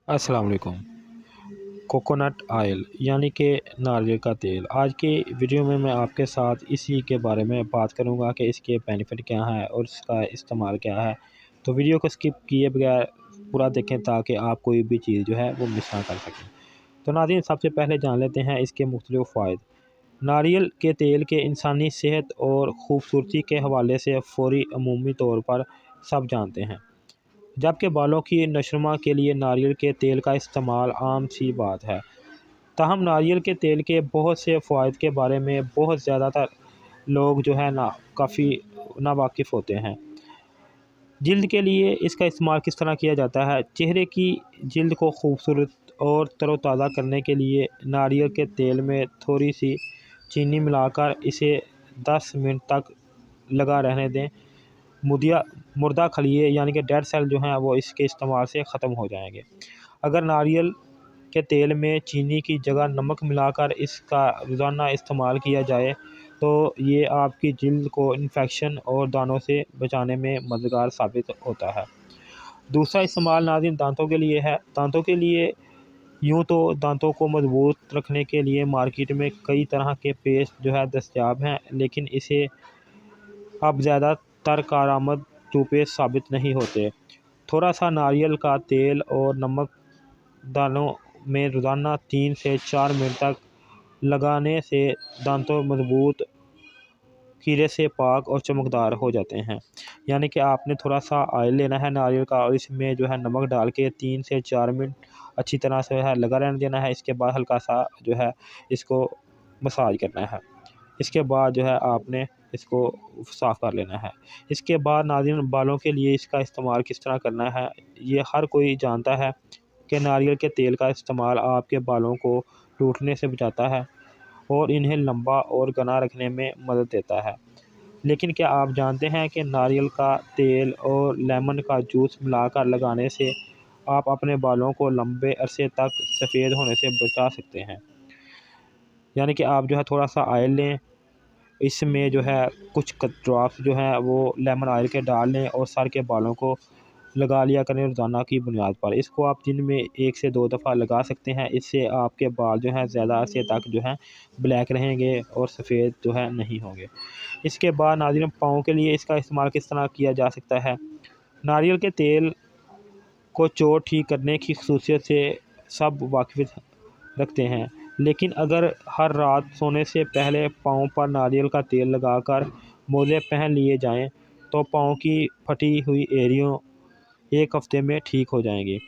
अस्सलाम वालेकुम। Coconut oil यानी कि नारियल का तेल। आज की वीडियो में मैं आपके साथ इसी के बारे में बात करूंगा कि इसके बेनिफिट क्या हैं और इसका इस्तेमाल क्या है। तो वीडियो को स्किप किए बगैर पूरा देखें ताकि आप कोई भी चीज़ जो है वो मिस ना कर सकें। तो नाज़रीन, सबसे पहले जान लेते हैं इसके मुख्तलिफ फ़ायदे। नारियल के तेल के इंसानी सेहत और ख़ूबसूरती के हवाले से फ़ौरी अमूमी तौर पर सब जानते हैं, जबकि बालों की नशोनुमा के लिए नारियल के तेल का इस्तेमाल आम सी बात है। ताहम नारियल के तेल के बहुत से फ़वाइद के बारे में बहुत ज़्यादातर लोग जो है ना काफ़ी नावाकिफ़ होते हैं। जिल्द के लिए इसका इस्तेमाल किस तरह किया जाता है? चेहरे की जिल्द को खूबसूरत और तरोताज़ा करने के लिए नारियल के तेल में थोड़ी सी चीनी मिलाकर इसे 10 मिनट तक लगा रहने दें। मुर्दा खलिए यानी कि डेड सेल जो हैं वो इसके इस्तेमाल से ख़त्म हो जाएंगे। अगर नारियल के तेल में चीनी की जगह नमक मिलाकर इसका रोज़ाना इस्तेमाल किया जाए तो ये आपकी जिल्द को इन्फेक्शन और दानों से बचाने में मददगार साबित होता है। दूसरा इस्तेमाल नाज़रीन दांतों के लिए है। दांतों के लिए यूँ तो दांतों को मजबूत रखने के लिए मार्केट में कई तरह के पेस्ट जो है दस्तयाब हैं, लेकिन इसे अब ज़्यादातर कारआमद टूथपेस्ट साबित नहीं होते। थोड़ा सा नारियल का तेल और नमक दालों में रोज़ाना 3 से 4 मिनट तक लगाने से दांतों मजबूत, कीड़े से पाक और चमकदार हो जाते हैं। यानी कि आपने थोड़ा सा ऑयल लेना है नारियल का और इसमें जो है नमक डाल के 3 से 4 मिनट अच्छी तरह से है लगा रहने देना है। इसके बाद हल्का सा जो है इसको मसाज करना है। इसके बाद जो है आपने इसको साफ़ कर लेना है। इसके बाद नाज़रीन, बालों के लिए इसका इस्तेमाल किस तरह करना है, ये हर कोई जानता है कि नारियल के तेल का इस्तेमाल आपके बालों को टूटने से बचाता है और इन्हें लंबा और घना रखने में मदद देता है। लेकिन क्या आप जानते हैं कि नारियल का तेल और लेमन का जूस मिलाकर लगाने से आप अपने बालों को लंबे अरसे तक सफ़ेद होने से बचा सकते हैं। यानी कि आप जो है थोड़ा सा ऑयल लें, इसमें जो है कुछ ड्रॉप्स जो हैं वो लेमन ऑयल के डाल लें और सर के बालों को लगा लिया करें रोज़ाना की बुनियाद पर। इसको आप दिन में 1 से 2 दफ़ा लगा सकते हैं। इससे आपके बाल जो हैं ज़्यादा अरसे तक जो हैं ब्लैक रहेंगे और सफ़ेद जो है नहीं होंगे। इसके बाद नाज़रीन, पाँव के लिए इसका इस्तेमाल किस तरह किया जा सकता है। नारियल के तेल को चोट ठीक करने की खसूसियत से सब वाकिफ़ रखते हैं, लेकिन अगर हर रात सोने से पहले पाँव पर नारियल का तेल लगाकर मोज़े पहन लिए जाएं तो पाँव की फटी हुई एड़ियाँ 1 हफ़्ते में ठीक हो जाएंगी।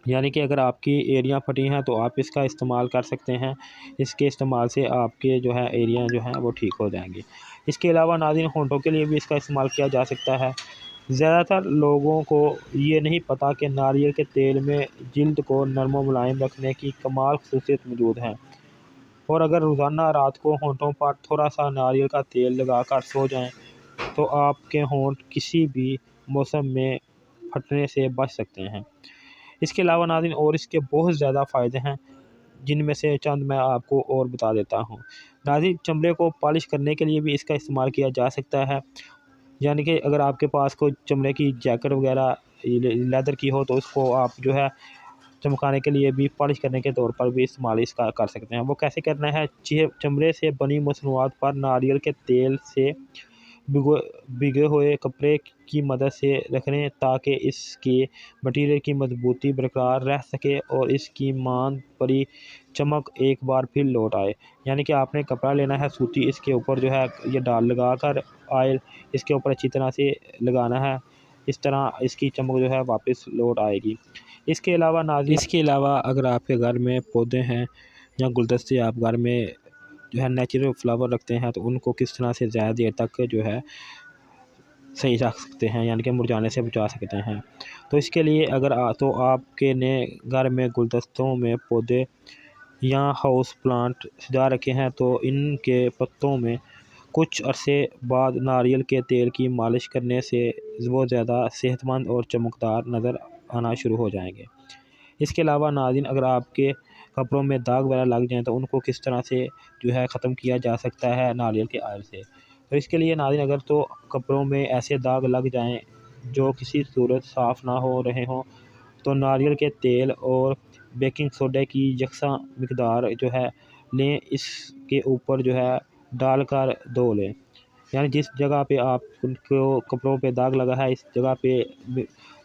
यानी कि अगर आपकी एड़ियाँ फटी हैं तो आप इसका इस्तेमाल कर सकते हैं। इसके इस्तेमाल से आपके जो है एड़ियाँ जो हैं वो ठीक हो जाएंगी। इसके अलावा नाज़रीन, होंठों के लिए भी इसका इस्तेमाल किया जा सकता है। ज़्यादातर लोगों को ये नहीं पता कि नारियल के तेल में जिल्द को नरम व मुलायम रखने की कमाल खसूसियत मौजूद है, और अगर रोज़ाना रात को होंठों पर थोड़ा सा नारियल का तेल लगाकर सो जाएं तो आपके होंठ किसी भी मौसम में फटने से बच सकते हैं। इसके अलावा नाज़रीन, और इसके बहुत ज़्यादा फ़ायदे हैं, जिनमें से चंद मैं आपको और बता देता हूँ। नाज़रीन, चमड़े को पॉलिश करने के लिए भी इसका इस्तेमाल किया जा सकता है। यानी कि अगर आपके पास कोई चमड़े की जैकेट वगैरह लेदर की हो तो उसको आप जो है चमकाने के लिए भी, पॉलिश करने के तौर पर भी इस्तेमाल इसका कर सकते हैं। वो कैसे करना है, चमड़े से बनी मसनूआत पर नारियल के तेल से भिगो भीगे हुए कपड़े की मदद से रखें ताकि इसके मटीरियल की मजबूती बरकरार रह सके और इसकी मांद परी चमक एक बार फिर लौट आए। यानी कि आपने कपड़ा लेना है सूती, इसके ऊपर जो है ये डाल लगा कर ऑयल इसके ऊपर अच्छी तरह से लगाना है। इस तरह इसकी चमक जो है वापस लौट आएगी। इसके अलावा अगर आपके घर में पौधे हैं या गुलदस्ते आप घर में जो है नेचुरल फ्लावर रखते हैं तो उनको किस तरह से ज़्यादा देर तक जो है सही रख सकते हैं, यानी कि मुरझाने से बचा सकते हैं। तो इसके लिए अगर तो आपके ने घर में गुलदस्तों में पौधे या हाउस प्लांट सजा रखे हैं तो इनके पत्तों में कुछ अरसे बाद नारियल के तेल की मालिश करने से वो ज़्यादा सेहतमंद और चमकदार नज़र आना शुरू हो जाएंगे। इसके अलावा नाज़रीन, अगर आपके कपड़ों में दाग वगैरह लग जाएँ तो उनको किस तरह से जो है ख़त्म किया जा सकता है नारियल के ऑयल से। तो इसके लिए नाज़रीन, अगर तो कपड़ों में ऐसे दाग लग जाएँ जो किसी सूरत साफ़ ना हो रहे हों تو ناریل کے تیل اور بیکنگ سوڈا کی یکساں مقدار جو ہے لیں، اس کے اوپر جو ہے ڈال کر دھو لیں، یعنی جس جگہ پہ آپ کو کپڑوں پہ داغ لگا ہے اس جگہ پہ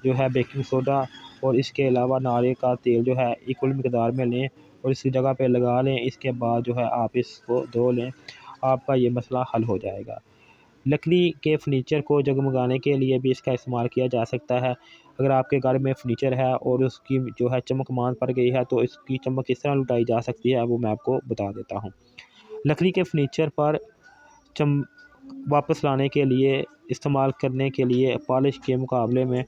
جو ہے بیکنگ سوڈا اور اس کے علاوہ ناریل کا تیل جو ہے ایکول مقدار میں لیں اور اسی جگہ پہ لگا لیں۔ اس کے بعد جو ہے آپ اس کو دھو لیں، آپ کا یہ مسئلہ حل ہو جائے گا۔ لکڑی کے فرنیچر کو جگمگانے کے لیے بھی اس کا استعمال کیا جا سکتا ہے۔ اگر آپ کے گھر میں فرنیچر ہے اور اس کی جو ہے چمک ماند پڑ گئی ہے تو اس کی چمک کس طرح لٹائی جا سکتی ہے وہ میں آپ کو بتا دیتا ہوں۔ لکڑی کے فرنیچر پر واپس لانے کے لیے استعمال کرنے کے لیے پالش کے مقابلے میں